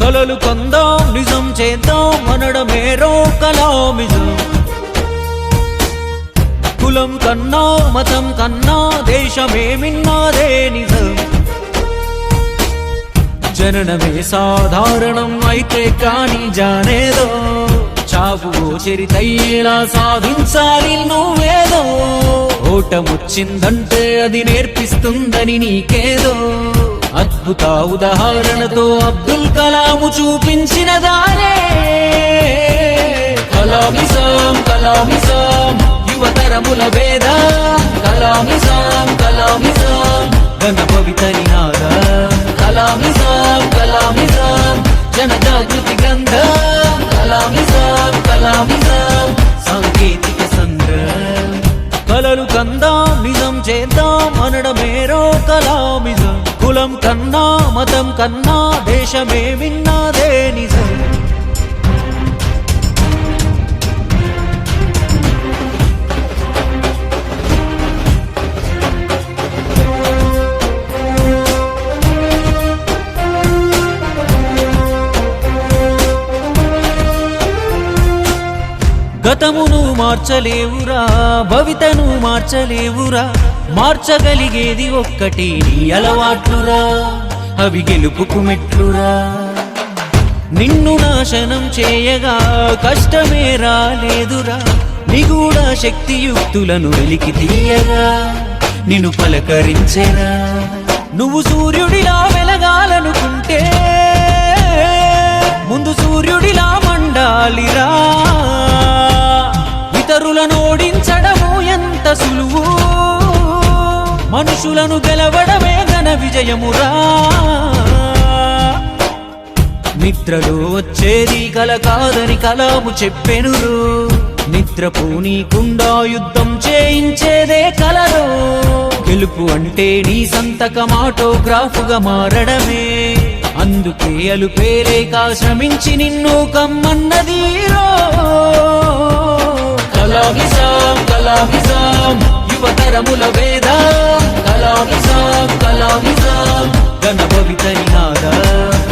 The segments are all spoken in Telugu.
కలలు కందాం నిజం చేద్దాం అనడమేరో కలామిజం. కులం కన్నా మతం కన్నా దేశమే మిన్నాదే నిజం. జననమే సాధారణం అయితే కాని జానేదో చావు చరితయ్యేలా సాధించాలి నువ్వేదో. ఓటమొచ్చిందంటే అది నేర్పిస్తుందని నీకేదో అద్భుత ఉదాహరణతో అబ్దుల్ కలాము చూపించిన దారే కలామిజం. కలామిజం యువతరముల వేద కలామిజం. కలామిజం ఘనభవిత నినాద కలామిజం. కలామిజం జనజాగృతి గ్రంథం కలామిజం. కలామిజం సాంకేతిక సంద్రం. కలలు కందాం నిజం చేద్దాం అనడమేరో కలామిజం. కులం కన్నా మతం కన్నా దేశమే విన్నాదే నిజం. గతమును మార్చలేవురా భవితను మార్చలేవురా. మార్చగలిగేది ఒక్కటి నీ అలవాట్లురా అవి గెలుపుకు మెట్లురా. నిన్ను నాశనం చేయగా కష్టమే రాలేదురా నిగూఢ శక్తియుక్తులను వెలికి తీయగా నిన్ను పలకరించెరా. నువ్వు సూర్యుడిలా వెలగాలనుకుంటే ముందు సూర్యుడిలా మండాలిరా. ఇతరులను ఓడించడము ఎంత సులువు మనుషులను గెలవడమే ఘన విజయమురా. నిద్రలో వచ్చేది కల కాదని కలాము చెప్పెనురు. నిద్రపోనీకుండా యుద్ధం చేయించేదే కలలో. గెలుపు అంటే నీ సంతకం ఆటోగ్రాఫుగా మారడమే. అందుకే అలుపేలేక శ్రమించి నిన్ను కమ్మన్నది కలామిజం. కలామిజం యువతరముల వేద కలామిజం. కలామిజం ఘనభవిత నినాద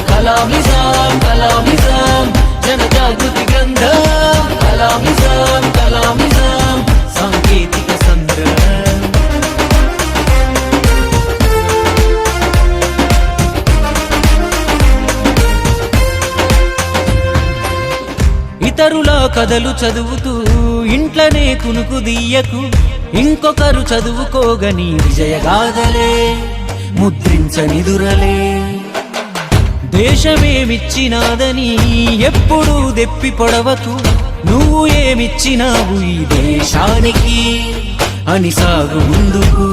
కలామిజం. కలామిజం జనజాగృతి గ్రంథం కలామిజం. కలామిజం సాంకేతిక సంద్రం. ఇతరుల కథలు చదువుతూ ఇంట్లోనే కునుకు దియ్యకు. ఇంకొకరు చదువుకోగని విజయగాథలే ముద్రించనిదురలే. దేశమేమిచ్చినాదని ఎప్పుడు దెప్పి పొడవకు. నువ్వు ఏమిచ్చినావు ఈ దేశానికి అని సాగు ముందుకు.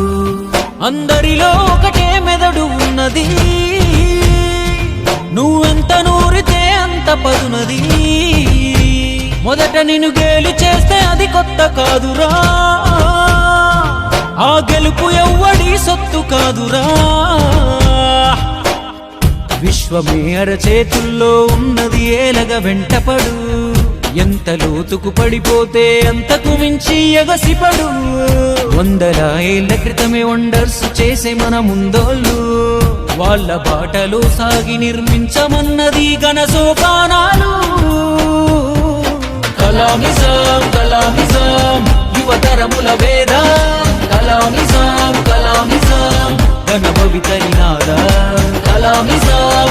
అందరిలో ఒకటే మెదడు ఉన్నది నువ్వెంత నూరితే అంత పదునది. మొదట నిన్ను గేలి చేస్తే అది కొత్త కాదురా. ఆ గెలుపు ఎవ్వడి సొత్తు కాదురా. విశ్వమే అరచేతుల్లో ఉన్నది ఏలగ వెంటపడు. ఎంత లోతుకు పడిపోతే అంతకు మించి ఎగసిపడు. వందల ఏళ్ల క్రితమే వండర్స్ చేసే మన ముందోళ్ళు. వాళ్ళ బాటలో సాగి నిర్మించమన్నది ఘన సోపానాలు. కలామిజం. కలామిజం యువతరముల వేద కలామిజం. కలామిజం ఘనభవిత నినాద కలామిజం.